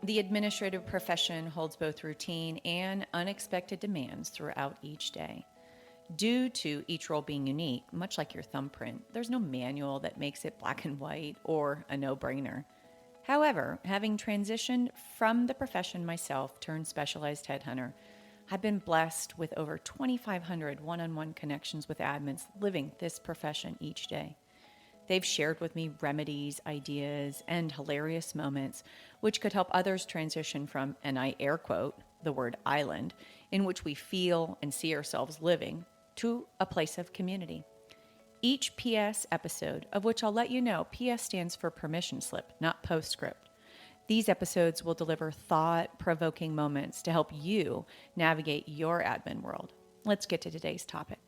The administrative profession holds both routine and unexpected demands throughout each day. Due to each role being unique, much like your thumbprint, there's no manual that makes it black and white or a no brainer. However, having transitioned from the profession myself turned specialized headhunter, I've been blessed with over 2,500 one on one connections with admins living this profession each day. They've shared with me remedies, ideas, and hilarious moments which could help others transition from, and I air quote, the word island, in which we feel and see ourselves living, to a place of community. Each PS episode, of which I'll let you know, PS stands for permission slip, not postscript. These episodes will deliver thought provoking moments to help you navigate your admin world. Let's get to today's topic.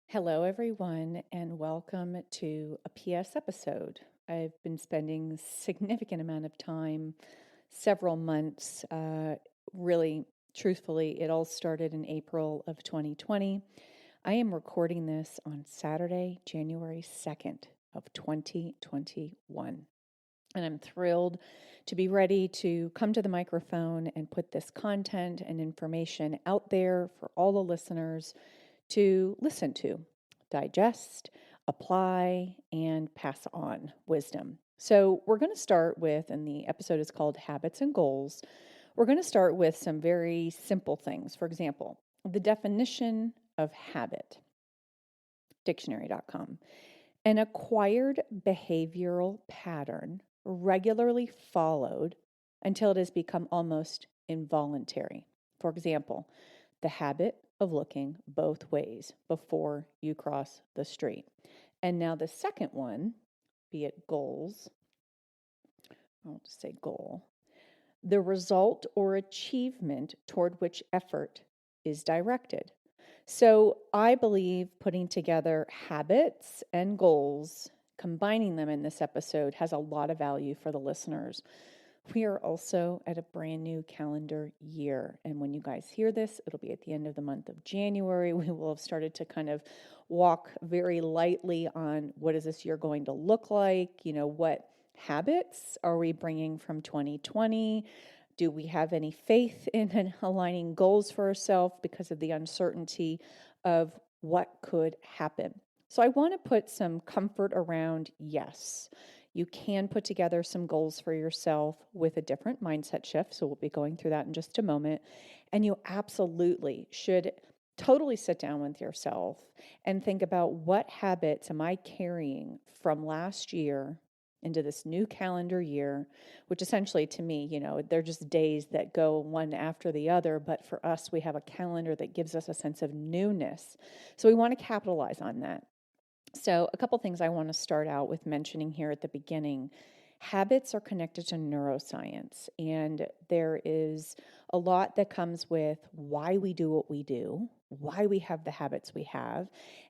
Hello, everyone, and welcome to a PS episode. I've been spending a significant amount of time, several months, really, truthfully, it all started in April of 2020. I am recording this on Saturday, January 2nd of 2021. And I'm thrilled to be ready to come to the microphone and put this content and information out there for all the listeners to listen to, digest, apply, and pass on wisdom. So we're going to start with, and the episode is called Habits and Goals. We're going to start with some very simple things. For example, the definition of habit, dictionary.com. An acquired behavioral pattern regularly followed until it has become almost involuntary. For example, the habit of looking both ways before you cross the street. And now the second one, be it goals, I'll just say goal, the result or achievement toward which effort is directed. So I believe putting together habits and goals, combining them in this episode, has a lot of value for the listeners. We are also at a brand new calendar year. And when you guys hear this, it'll be at the end of the month of January. We will have started to kind of walk very lightly on what is this year going to look like? You know, what habits are we bringing from 2020? Do we have any faith in aligning goals for ourselves because of the uncertainty of what could happen? So I want to put some comfort around, yes, you can put together some goals for yourself with a different mindset shift. So we'll be going through that in just a moment. And you absolutely should totally sit down with yourself and think about what habits am I carrying from last year into this new calendar year, which essentially to me, you know, they're just days that go one after the other. But for us, we have a calendar that gives us a sense of newness. So we want to capitalize on that. So a couple things I want to start out with mentioning here at the beginning. Habits are connected to neuroscience, and there is a lot that comes with why we do what we do, why we have the habits we have,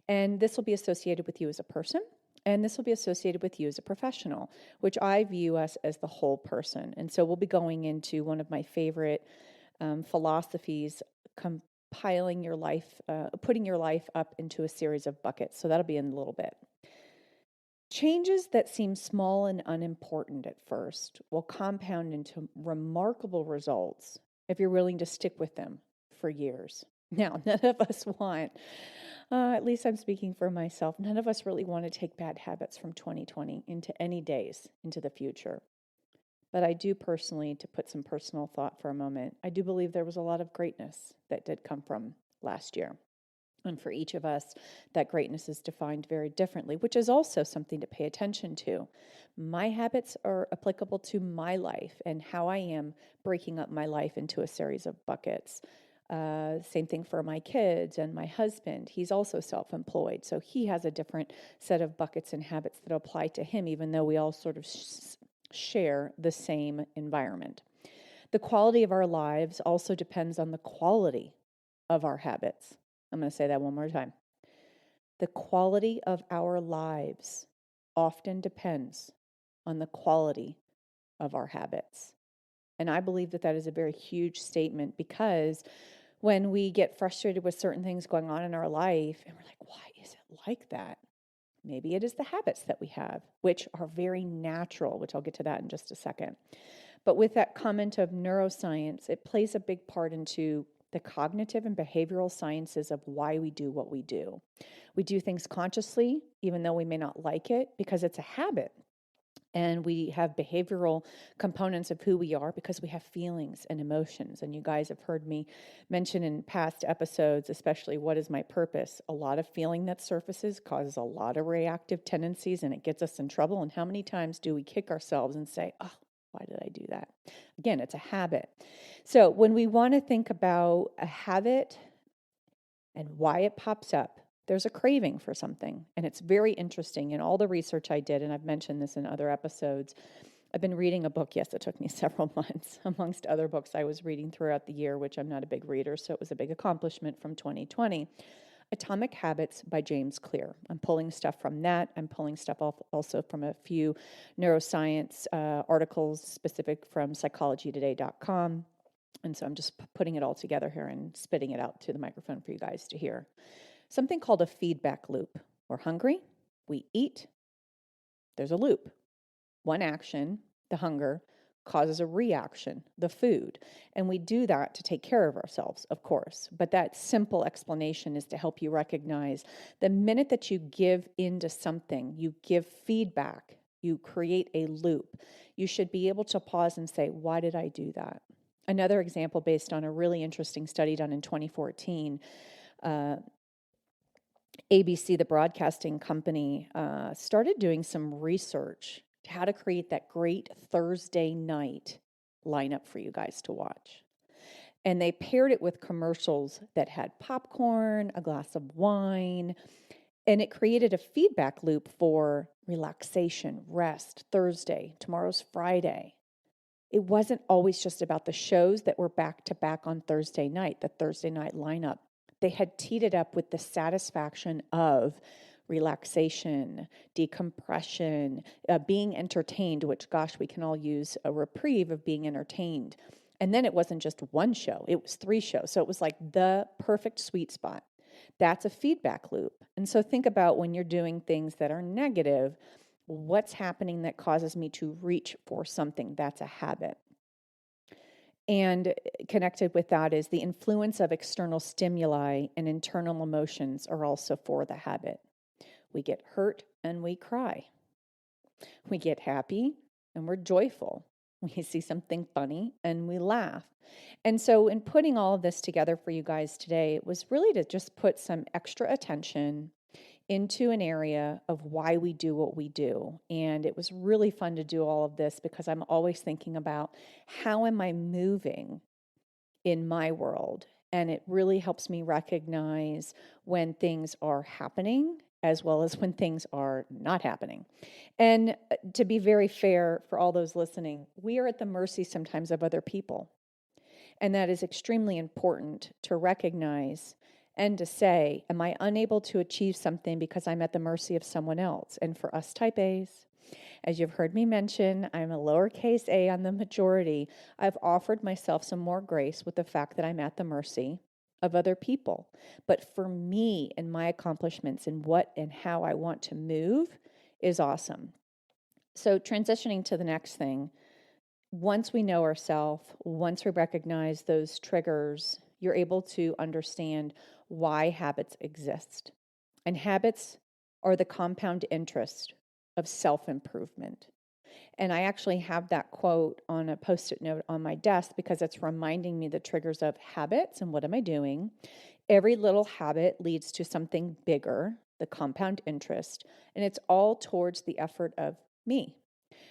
and this will be associated with you as a person, and this will be associated with you as a professional, which I view us as the whole person. And so we'll be going into one of my favorite philosophies, piling your life, putting your life up into a series of buckets. So that'll be in a little bit. Changes that seem small and unimportant at first will compound into remarkable results if you're willing to stick with them for years. Now, none of us want, at least I'm speaking for myself, none of us really want to take bad habits from 2020 into any days into the future. But I do personally, to put some personal thought for a moment, I do believe there was a lot of greatness that did come from last year. And for each of us, that greatness is defined very differently, which is also something to pay attention to. My habits are applicable to my life and how I am breaking up my life into a series of buckets. Same thing for my kids and my husband. He's also self-employed, so he has a different set of buckets and habits that apply to him, even though we all sort of share the same environment. The quality of our lives also depends on the quality of our habits. I'm going to say that one more time. The quality of our lives often depends on the quality of our habits. And I believe that that is a very huge statement, because when we get frustrated with certain things going on in our life and we're like, why is it like that? Maybe it is the habits that we have, which are very natural, which I'll get to that in just a second. But with that comment of neuroscience, it plays a big part into the cognitive and behavioral sciences of why we do what we do. We do things consciously, even though we may not like it, because it's a habit. And we have behavioral components of who we are because we have feelings and emotions. And you guys have heard me mention in past episodes, especially what is my purpose? A lot of feeling that surfaces causes a lot of reactive tendencies and it gets us in trouble. And how many times do we kick ourselves and say, oh, why did I do that? Again, it's a habit. So when we want to think about a habit and why it pops up, there's a craving for something. And it's very interesting. In all the research I did, and I've mentioned this in other episodes, I've been reading a book. Yes, it took me several months, amongst other books I was reading throughout the year, which I'm not a big reader, so it was a big accomplishment from 2020. Atomic Habits by James Clear. I'm pulling stuff from that. I'm pulling stuff also from a few neuroscience articles specific from psychologytoday.com. And so I'm just putting it all together here and spitting it out to the microphone for you guys to hear. Something called a feedback loop. We're hungry, we eat, there's a loop. One action, the hunger, causes a reaction, the food. And we do that to take care of ourselves, of course. But that simple explanation is to help you recognize the minute that you give into something, you give feedback, you create a loop. You should be able to pause and say, why did I do that? Another example based on a really interesting study done in 2014, ABC, the broadcasting company, started doing some research to how to create that great Thursday night lineup for you guys to watch. And they paired it with commercials that had popcorn, a glass of wine, and it created a feedback loop for relaxation, rest, Thursday, tomorrow's Friday. It wasn't always just about the shows that were back to back on Thursday night, the Thursday night lineup. They had teed it up with the satisfaction of relaxation, decompression, being entertained, which, gosh, we can all use a reprieve of being entertained. And then it wasn't just one show, it was 3 shows. So it was like the perfect sweet spot. That's a feedback loop. And so think about when you're doing things that are negative, what's happening that causes me to reach for something? That's a habit. And connected with that is the influence of external stimuli and internal emotions are also for the habit. We get hurt and we cry. We get happy and we're joyful. We see something funny and we laugh. And so in putting all of this together for you guys today, it was really to just put some extra attention into an area of why we do what we do. And it was really fun to do all of this because I'm always thinking about how am I moving in my world? And it really helps me recognize when things are happening as well as when things are not happening. And to be very fair for all those listening, we are at the mercy sometimes of other people. And that is extremely important to recognize and to say, am I unable to achieve something because I'm at the mercy of someone else? And for us type A's, as you've heard me mention, I'm a lowercase a on the majority. I've offered myself some more grace with the fact that I'm at the mercy of other people. But for me and my accomplishments and what and how I want to move is awesome. So transitioning to the next thing, once we know ourselves, once we recognize those triggers, you're able to understand why habits exist. And habits are the compound interest of self-improvement. And I actually have that quote on a Post-it note on my desk because it's reminding me the triggers of habits and what am I doing. Every little habit leads to something bigger, the compound interest, and it's all towards the effort of me,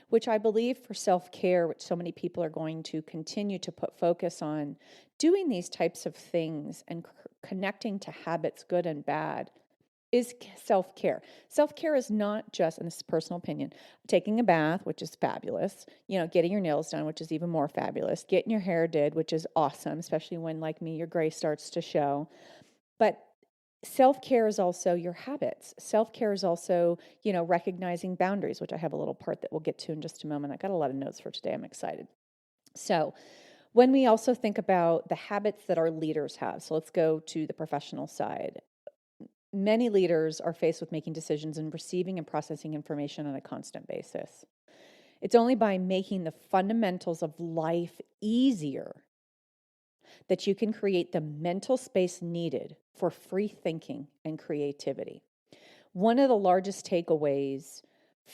which I believe for self-care, which so many people are going to continue to put focus on, doing these types of things and connecting to habits, good and bad, is self-care. Self-care is not just, and this is personal opinion, taking a bath, which is fabulous, getting your nails done, which is even more fabulous, getting your hair did, which is awesome, especially when, like me, your gray starts to show. But self-care is also your habits. Self-care is also, recognizing boundaries, which I have a little part that we'll get to in just a moment. I got a lot of notes for today. I'm excited. So when we also think about the habits that our leaders have, so let's go to the professional side. Many leaders are faced with making decisions and receiving and processing information on a constant basis. It's only by making the fundamentals of life easier that you can create the mental space needed for free thinking and creativity. One of the largest takeaways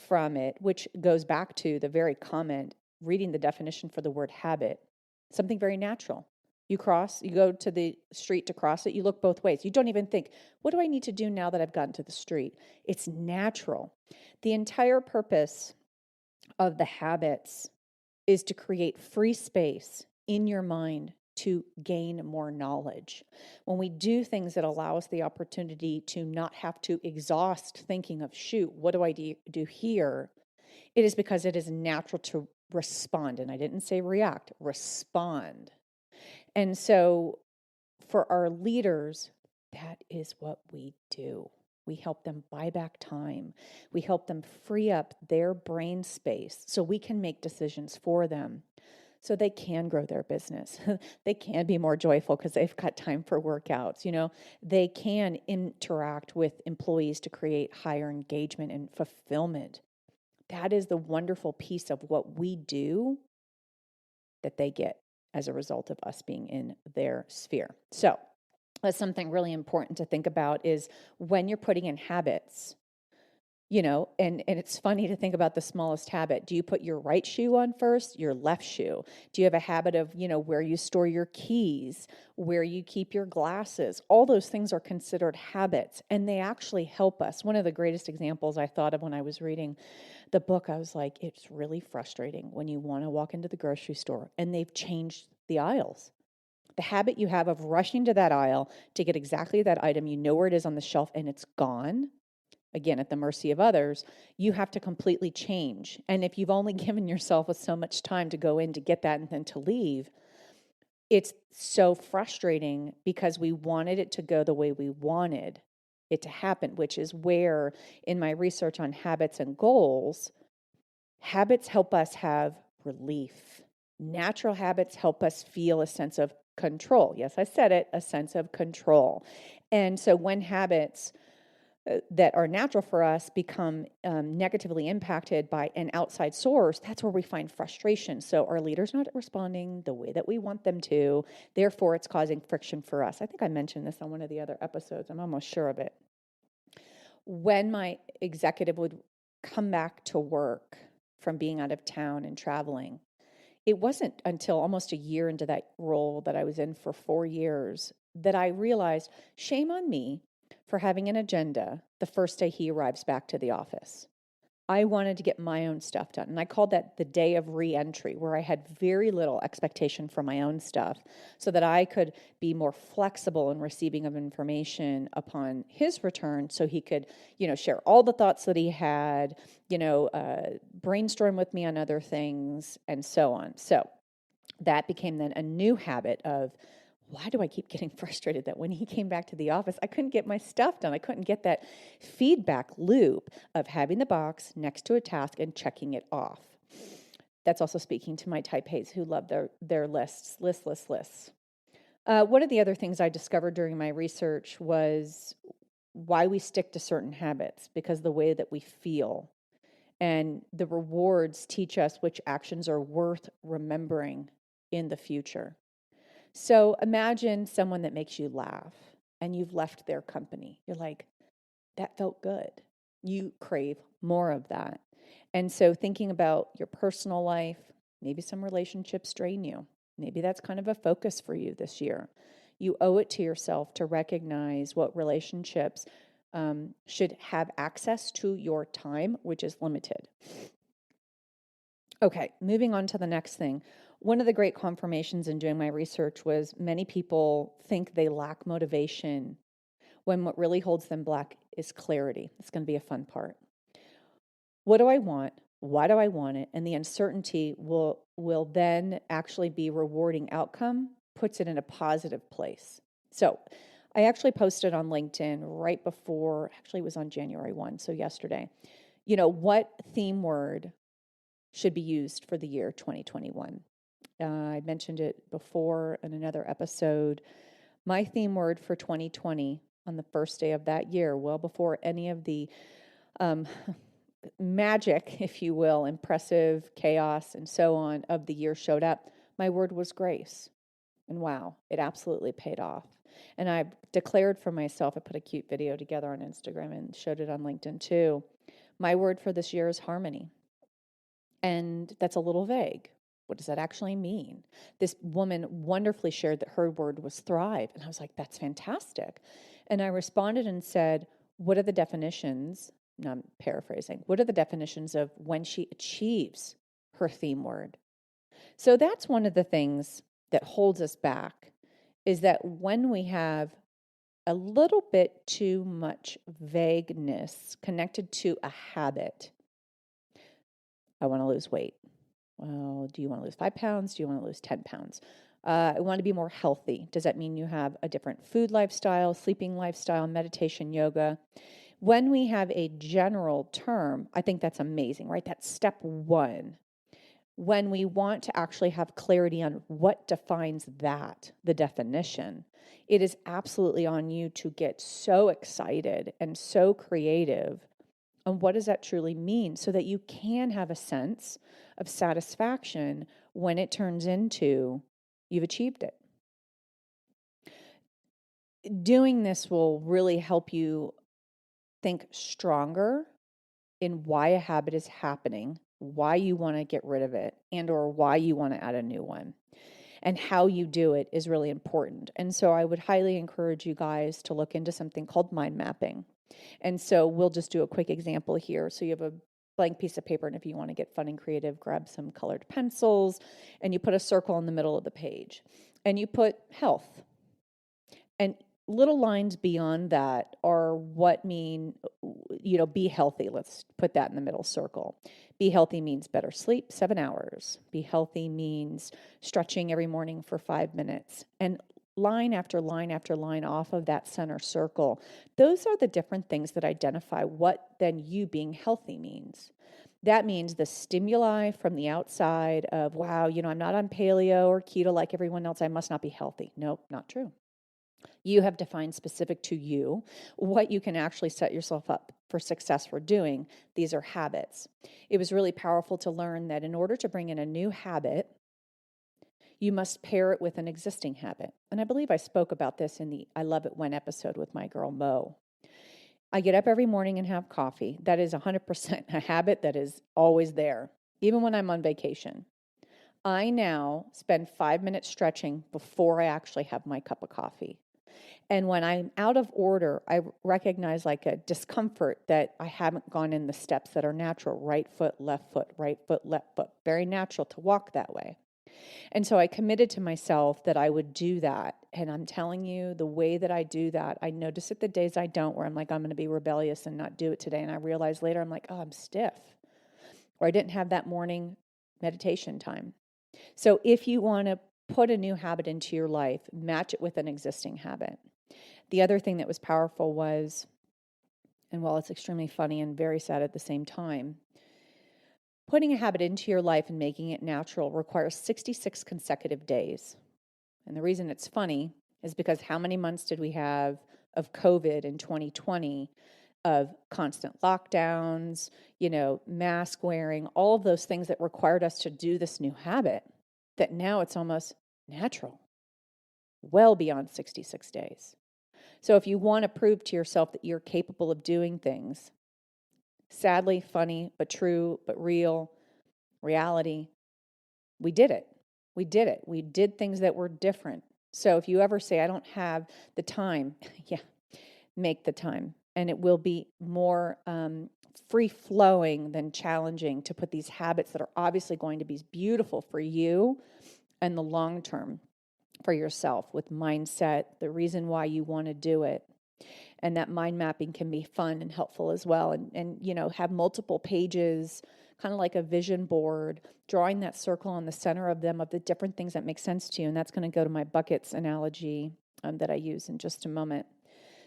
from it, which goes back to the very comment, reading the definition for the word habit, something very natural. You go to the street to cross it, you look both ways. You don't even think, what do I need to do now that I've gotten to the street? It's natural. The entire purpose of the habits is to create free space in your mind to gain more knowledge. When we do things that allow us the opportunity to not have to exhaust thinking of, shoot, what do I do here? It is because it is natural to respond. And I didn't say react, respond. And so for our leaders, that is what we do. We help them buy back time. We help them free up their brain space so we can make decisions for them so they can grow their business. They can be more joyful because they've got time for workouts. They can interact with employees to create higher engagement and fulfillment. That is the wonderful piece of what we do that they get as a result of us being in their sphere. So that's something really important to think about is when you're putting in habits, and it's funny to think about the smallest habit. Do you put your right shoe on first, your left shoe? Do you have a habit of, where you store your keys, where you keep your glasses? All those things are considered habits, and they actually help us. One of the greatest examples I thought of when I was reading the book, I was like, it's really frustrating when you want to walk into the grocery store and they've changed the aisles. The habit you have of rushing to that aisle to get exactly that item, you know where it is on the shelf and it's gone, again, at the mercy of others, you have to completely change. And if you've only given yourself so much time to go in to get that and then to leave, it's so frustrating because we wanted it to go the way we wanted it to happen, which is where in my research on habits and goals, habits help us have relief. Natural habits help us feel a sense of control. Yes, I said it, a sense of control. And so when habits that are natural for us become negatively impacted by an outside source, that's where we find frustration. So our leaders not responding the way that we want them to, therefore it's causing friction for us. I think I mentioned this on one of the other episodes. I'm almost sure of it. When my executive would come back to work from being out of town and traveling, it wasn't until almost a year into that role that I was in for 4 years that I realized, shame on me for having an agenda the first day he arrives back to the office. I wanted to get my own stuff done. And I called that the day of re-entry, where I had very little expectation for my own stuff so that I could be more flexible in receiving of information upon his return so he could, share all the thoughts that he had, brainstorm with me on other things and so on. So that became then a new habit of, why do I keep getting frustrated that when he came back to the office, I couldn't get my stuff done? I couldn't get that feedback loop of having the box next to a task and checking it off. That's also speaking to my type A's who love their lists. One of the other things I discovered during my research was why we stick to certain habits, because the way that we feel and the rewards teach us which actions are worth remembering in the future. So imagine someone that makes you laugh and you've left their company. You're like, that felt good. You crave more of that. And so thinking about your personal life, maybe some relationships drain you. Maybe that's kind of a focus for you this year. You owe it to yourself to recognize what relationships should have access to your time, which is limited. Okay, moving on to the next thing. One of the great confirmations in doing my research was many people think they lack motivation when what really holds them back is clarity. It's going to be a fun part. What do I want? Why do I want it? And the uncertainty will then actually be rewarding outcome, puts it in a positive place. So I actually posted on LinkedIn right before, actually it was on January 1, so yesterday, what theme word should be used for the year 2021. I mentioned it before in another episode. My theme word for 2020 on the first day of that year, well before any of the um, magic, if you will, impressive chaos and so on of the year showed up, my word was grace. And wow, it absolutely paid off. And I declared for myself, I put a cute video together on Instagram and showed it on LinkedIn too. My word for this year is harmony. And that's a little vague. What does that actually mean? This woman wonderfully shared that her word was thrive. And I was like, that's fantastic. And I responded and said, what are the definitions? Now I'm paraphrasing. What are the definitions of when she achieves her theme word? So that's one of the things that holds us back, is that when we have a little bit too much vagueness connected to a habit. I want to lose weight. Well, do you want to lose 5 pounds? Do you want to lose 10 pounds? I want to be more healthy. Does that mean you have a different food lifestyle, sleeping lifestyle, meditation, yoga? When we have a general term, I think that's amazing, right? That's step one. When we want to actually have clarity on what defines that, the definition, it is absolutely on you to get so excited and so creative on what does that truly mean so that you can have a sense of satisfaction when it turns into you've achieved it. Doing this will really help you think stronger in why a habit is happening, why you want to get rid of it, and or why you want to add a new one. And how you do it is really important. And so I would highly encourage you guys to look into something called mind mapping. And so we'll just do a quick example here. So you have a blank piece of paper, and if you want to get fun and creative, grab some colored pencils, and you put a circle in the middle of the page. And you put health. And little lines beyond that are what mean, be healthy. Let's put that in the middle circle. Be healthy means better sleep, 7 hours. Be healthy means stretching every morning for 5 minutes. And line after line after line off of that center circle, those are the different things that identify what then you being healthy means. That means the stimuli from the outside of, wow, I'm not on paleo or keto like everyone else. I must not be healthy. Nope, not true. You have defined specific to you what you can actually set yourself up for success for doing. These are habits. It was really powerful to learn that in order to bring in a new habit, you must pair it with an existing habit. And I believe I spoke about this in the I Love It When episode with my girl Mo. I get up every morning and have coffee. That is 100% a habit that is always there, even when I'm on vacation. I now spend 5 minutes stretching before I actually have my cup of coffee. And when I'm out of order, I recognize like a discomfort that I haven't gone in the steps that are natural. Right foot, left foot, right foot, left foot. Very natural to walk that way. And so I committed to myself that I would do that. And I'm telling you, the way that I do that, I notice it the days I don't, where I'm like, I'm going to be rebellious and not do it today. And I realize later, I'm like, oh, I'm stiff. Or I didn't have that morning meditation time. So if you want to put a new habit into your life, match it with an existing habit. The other thing that was powerful was, and while it's extremely funny and very sad at the same time, putting a habit into your life and making it natural requires 66 consecutive days. And the reason it's funny is because how many months did we have of COVID in 2020, of constant lockdowns, mask wearing, all of those things that required us to do this new habit, that now it's almost natural, well beyond 66 days. So if you want to prove to yourself that you're capable of doing things, sadly, funny, but true, but real, reality, we did it. We did it. We did things that were different. So if you ever say, I don't have the time, yeah, make the time. And it will be more free-flowing than challenging to put these habits that are obviously going to be beautiful for you and the long term for yourself, with mindset, the reason why you want to do it. And that mind mapping can be fun and helpful as well. And have multiple pages, kind of like a vision board, drawing that circle on the center of them of the different things that make sense to you. And that's going to go to my buckets analogy that I use in just a moment.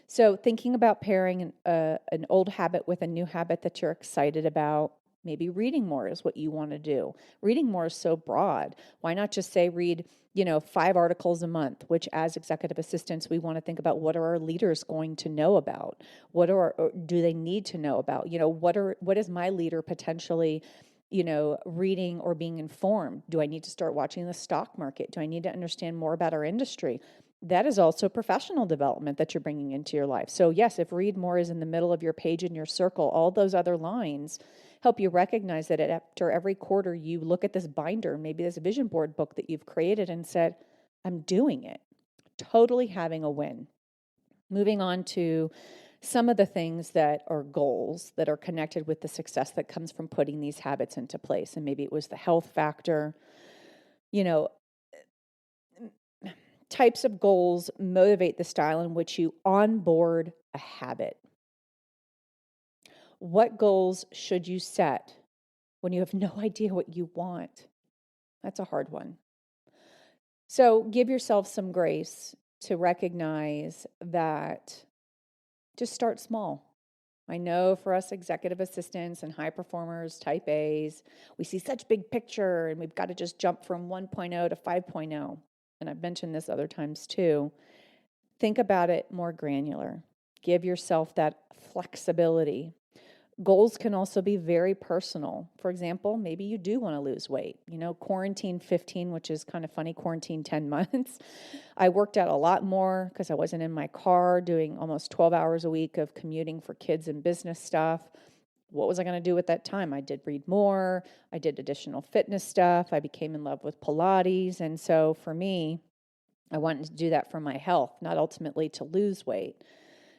So thinking about pairing an old habit with a new habit that you're excited about, Maybe reading more is what you want to do. Reading more is so broad. Why not just say read, 5 articles a month, which as executive assistants, we want to think about what are our leaders going to know about? Or do they need to know about? What is my leader potentially reading or being informed? Do I need to start watching the stock market? Do I need to understand more about our industry? That is also professional development that you're bringing into your life. So yes, if read more is in the middle of your page in your circle, all those other lines help you recognize that after every quarter you look at this binder, maybe this vision board book that you've created and said, I'm doing it. Totally having a win. Moving on to some of the things that are goals that are connected with the success that comes from putting these habits into place. And maybe it was the health factor. Types of goals motivate the style in which you onboard a habit. What goals should you set when you have no idea what you want? That's a hard one. So give yourself some grace to recognize that just start small. I know for us executive assistants and high performers, type A's, we see such big picture and we've got to just jump from 1.0 to 5.0. And I've mentioned this other times too. Think about it more granular. Give yourself that flexibility. Goals can also be very personal. For example, maybe you do want to lose weight. Quarantine 15, which is kind of funny, quarantine 10 months. I worked out a lot more because I wasn't in my car doing almost 12 hours a week of commuting for kids and business stuff. What was I going to do with that time? I did read more. I did additional fitness stuff. I became in love with Pilates. And so for me, I wanted to do that for my health, not ultimately to lose weight.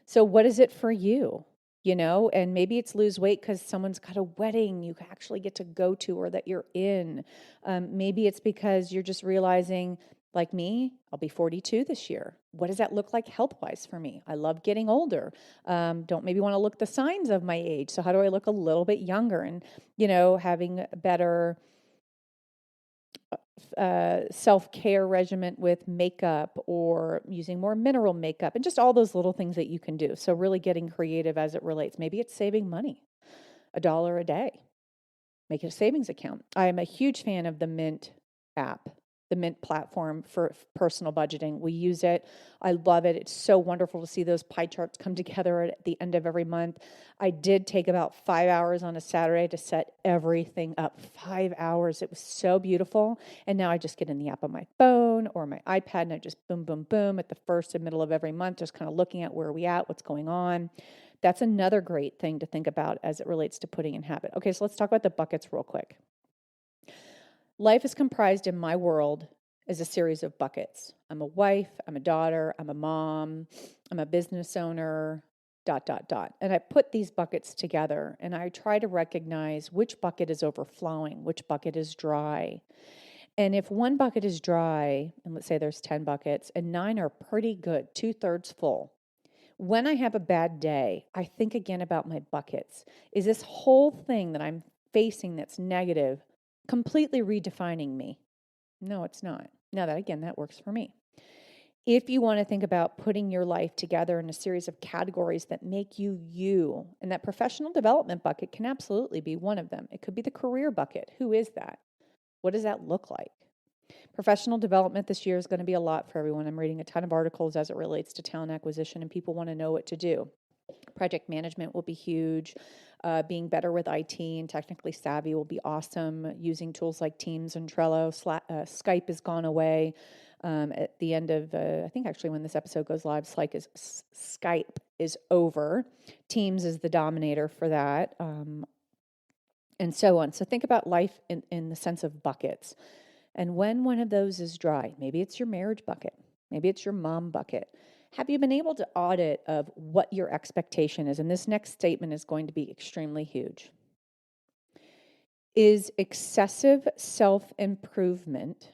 So what is it for you? And maybe it's lose weight because someone's got a wedding you actually get to go to or that you're in. Maybe it's because you're just realizing, like me, I'll be 42 this year. What does that look like health-wise for me? I love getting older. Don't maybe want to look the signs of my age. So how do I look a little bit younger? And, having better self-care regimen with makeup or using more mineral makeup and just all those little things that you can do. So really getting creative as it relates. Maybe it's saving money, $1 a day. Make it a savings account. I am a huge fan of the Mint app, the Mint platform for personal budgeting. We use it. I love it. It's so wonderful to see those pie charts come together at the end of every month. I did take about 5 hours on a Saturday to set everything up. 5 hours. It was so beautiful. And now I just get in the app on my phone or my iPad and I just boom, boom, boom at the first and middle of every month, just kind of looking at where are we at, what's going on. That's another great thing to think about as it relates to putting in habit. Okay, so let's talk about the buckets real quick. Life is comprised in my world as a series of buckets. I'm a wife, I'm a daughter, I'm a mom, I'm a business owner, ... And I put these buckets together and I try to recognize which bucket is overflowing, which bucket is dry. And if one bucket is dry, and let's say there's 10 buckets, and 9 are pretty good, 2/3 full. When I have a bad day, I think again about my buckets. Is this whole thing that I'm facing that's negative completely redefining me? No, it's not. Now that works for me. If you want to think about putting your life together in a series of categories that make you you, and that professional development bucket can absolutely be one of them. It could be the career bucket. Who is that? What does that look like? Professional development this year is going to be a lot for everyone. I'm reading a ton of articles as it relates to talent acquisition, and people want to know what to do. Project management will be huge. Being better with IT and technically savvy will be awesome. Using tools like Teams and Trello. Skype has gone away. At the end of, I think actually when this episode goes live, Skype is over. Teams is the dominator for that, and so on. So think about life in the sense of buckets. And when one of those is dry, maybe it's your marriage bucket, maybe it's your mom bucket. Have you been able to audit of what your expectation is? And this next statement is going to be extremely huge. Is excessive self-improvement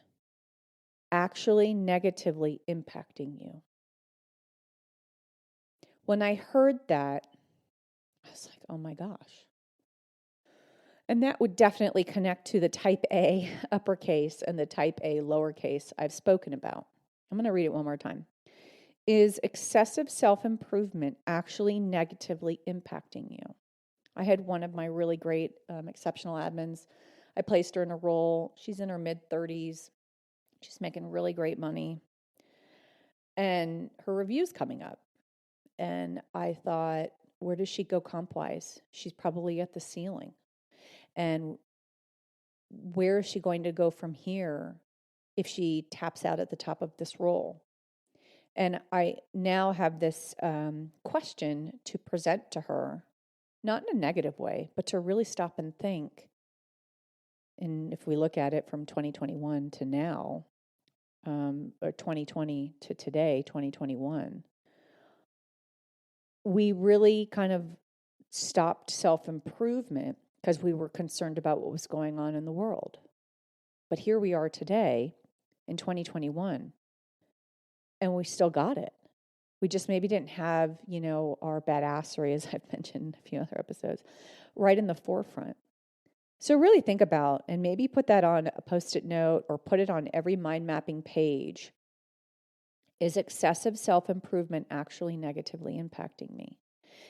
actually negatively impacting you? When I heard that, I was like, oh my gosh. And that would definitely connect to the type A uppercase and the type A lowercase I've spoken about. I'm going to read it one more time. Is excessive self-improvement actually negatively impacting you? I had one of my really great, exceptional admins. I placed her in a role. She's in her mid 30s. She's making really great money. And her review's coming up. And I thought, where does she go comp wise? She's probably at the ceiling. And where is she going to go from here if she taps out at the top of this role? And I now have this question to present to her, not in a negative way, but to really stop and think. And if we look at it from 2021 to now, or 2020 to today, 2021, we really kind of stopped self-improvement because we were concerned about what was going on in the world. But here we are today in 2021, and we still got it. We just maybe didn't have, our badassery, as I've mentioned in a few other episodes, right in the forefront. So really think about, and maybe put that on a Post-it note or put it on every mind mapping page. Is excessive self-improvement actually negatively impacting me?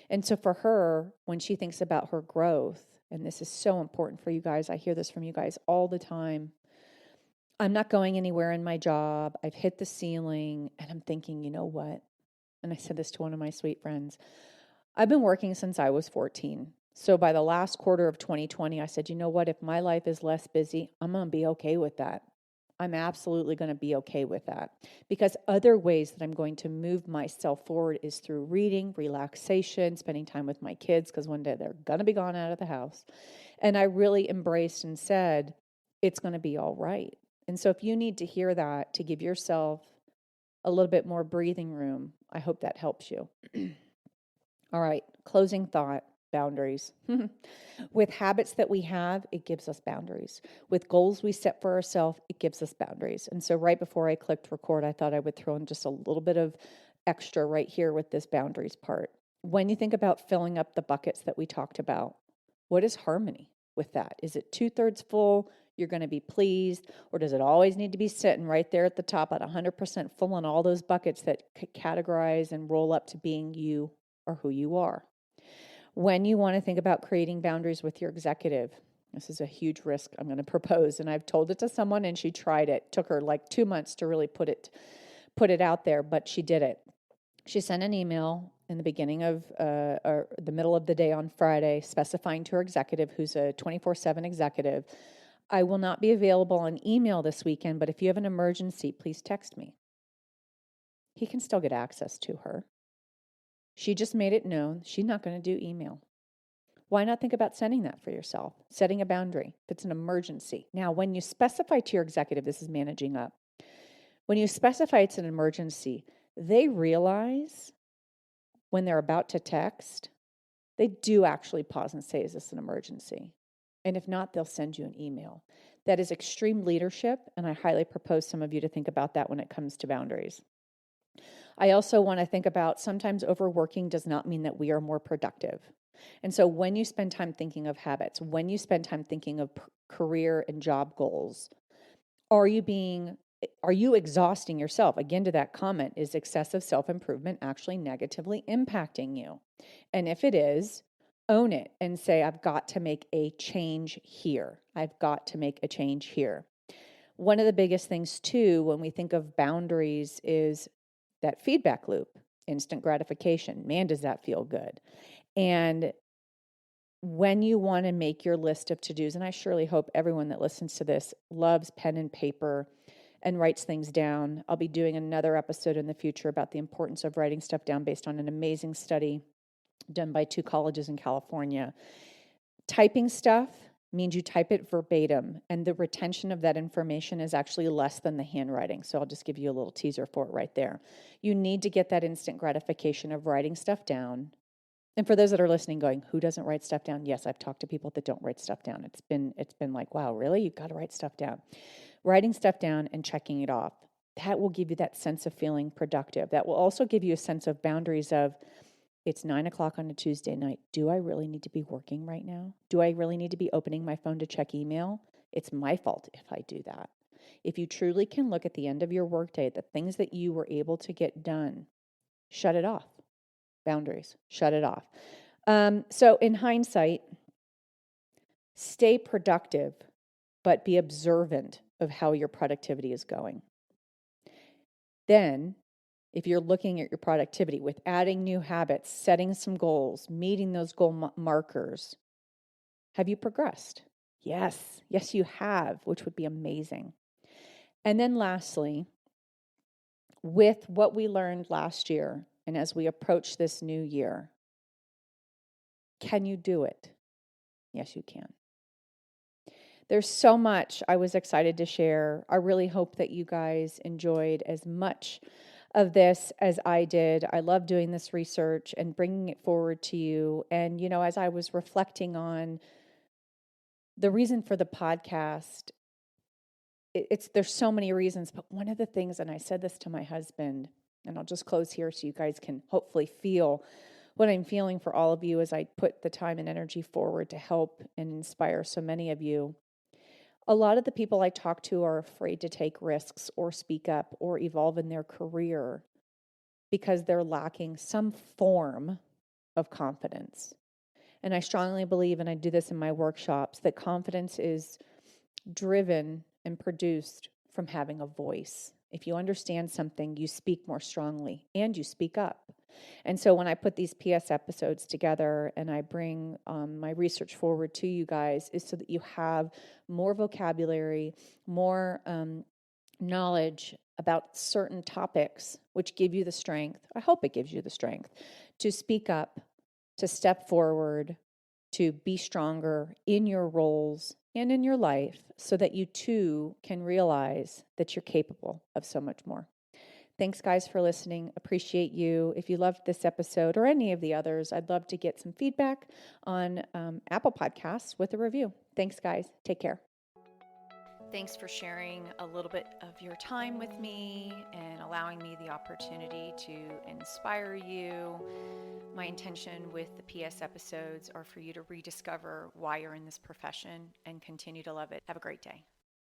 And so for her, when she thinks about her growth, and this is so important for you guys, I hear this from you guys all the time. I'm not going anywhere in my job. I've hit the ceiling, and I'm thinking, you know what? And I said this to one of my sweet friends. I've been working since I was 14. So by the last quarter of 2020, I said, you know what? If my life is less busy, I'm going to be okay with that. I'm absolutely going to be okay with that, because other ways that I'm going to move myself forward is through reading, relaxation, spending time with my kids, because one day they're going to be gone out of the house. And I really embraced and said, it's going to be all right. And so if you need to hear that to give yourself a little bit more breathing room, I hope that helps you. All right, closing thought, boundaries. With habits that we have, it gives us boundaries. With goals we set for ourselves, it gives us boundaries. And so right before I clicked record, I thought I would throw in just a little bit of extra right here with this boundaries part. When you think about filling up the buckets that we talked about, what is harmony with that? Is it 2/3 full? You're going to be pleased, or does it always need to be sitting right there at the top at 100% full in all those buckets that categorize and roll up to being you or who you are? When you want to think about creating boundaries with your executive, this is a huge risk I'm going to propose, and I've told it to someone and she tried it. Took her like 2 months to really put it out there, but she did it. She sent an email in the beginning of or the middle of the day on Friday, specifying to her executive, who's a 24/7 executive, I will not be available on email this weekend, but if you have an emergency, please text me. He can still get access to her. She just made it known she's not going to do email. Why not think about sending that for yourself? Setting a boundary if it's an emergency. Now, when you specify to your executive, this is managing up. When you specify it's an emergency, they realize when they're about to text, they do actually pause and say, is this an emergency? And if not, they'll send you an email. That is extreme leadership, and I highly propose some of you to think about that when it comes to boundaries. I also want to think about sometimes overworking does not mean that we are more productive. And so when you spend time thinking of habits, when you spend time thinking of career and job goals, are you exhausting yourself? Again, to that comment, is excessive self-improvement actually negatively impacting you? And if it is, own it and say, I've got to make a change here. I've got to make a change here. One of the biggest things too, when we think of boundaries, is that feedback loop, instant gratification. Man, does that feel good. And when you want to make your list of to-dos, and I surely hope everyone that listens to this loves pen and paper and writes things down. I'll be doing another episode in the future about the importance of writing stuff down based on an amazing study done by 2 colleges in California. Typing stuff means you type it verbatim, and the retention of that information is actually less than the handwriting. So I'll just give you a little teaser for it right there. You need to get that instant gratification of writing stuff down. And for those that are listening going, who doesn't write stuff down? Yes, I've talked to people that don't write stuff down. It's been like, wow, really? You've got to write stuff down. Writing stuff down and checking it off. That will give you that sense of feeling productive. That will also give you a sense of boundaries of, it's 9:00 on a Tuesday night. Do I really need to be working right now? Do I really need to be opening my phone to check email? It's my fault if I do that. If you truly can look at the end of your workday, the things that you were able to get done, shut it off. Boundaries, shut it off. So in hindsight, stay productive, but be observant of how your productivity is going. Then, if you're looking at your productivity with adding new habits, setting some goals, meeting those goal markers, have you progressed? Yes, you have, which would be amazing. And then lastly, with what we learned last year, and as we approach this new year, can you do it? Yes, you can. There's so much I was excited to share. I really hope that you guys enjoyed as much of this as I did. I love doing this research and bringing it forward to you. And, as I was reflecting on the reason for the podcast, there's so many reasons, but one of the things, and I said this to my husband, and I'll just close here so you guys can hopefully feel what I'm feeling for all of you as I put the time and energy forward to help and inspire so many of you. A lot of the people I talk to are afraid to take risks or speak up or evolve in their career because they're lacking some form of confidence. And I strongly believe, and I do this in my workshops, that confidence is driven and produced from having a voice. If you understand something, you speak more strongly and you speak up. And so when I put these PS episodes together and I bring my research forward to you guys, is so that you have more vocabulary, more knowledge about certain topics, which give you the strength. I hope it gives you the strength to speak up, to step forward, to be stronger in your roles and in your life so that you too can realize that you're capable of so much more. Thanks, guys, for listening. Appreciate you. If you loved this episode or any of the others, I'd love to get some feedback on Apple Podcasts with a review. Thanks, guys. Take care. Thanks for sharing a little bit of your time with me and allowing me the opportunity to inspire you. My intention with the PS episodes are for you to rediscover why you're in this profession and continue to love it. Have a great day.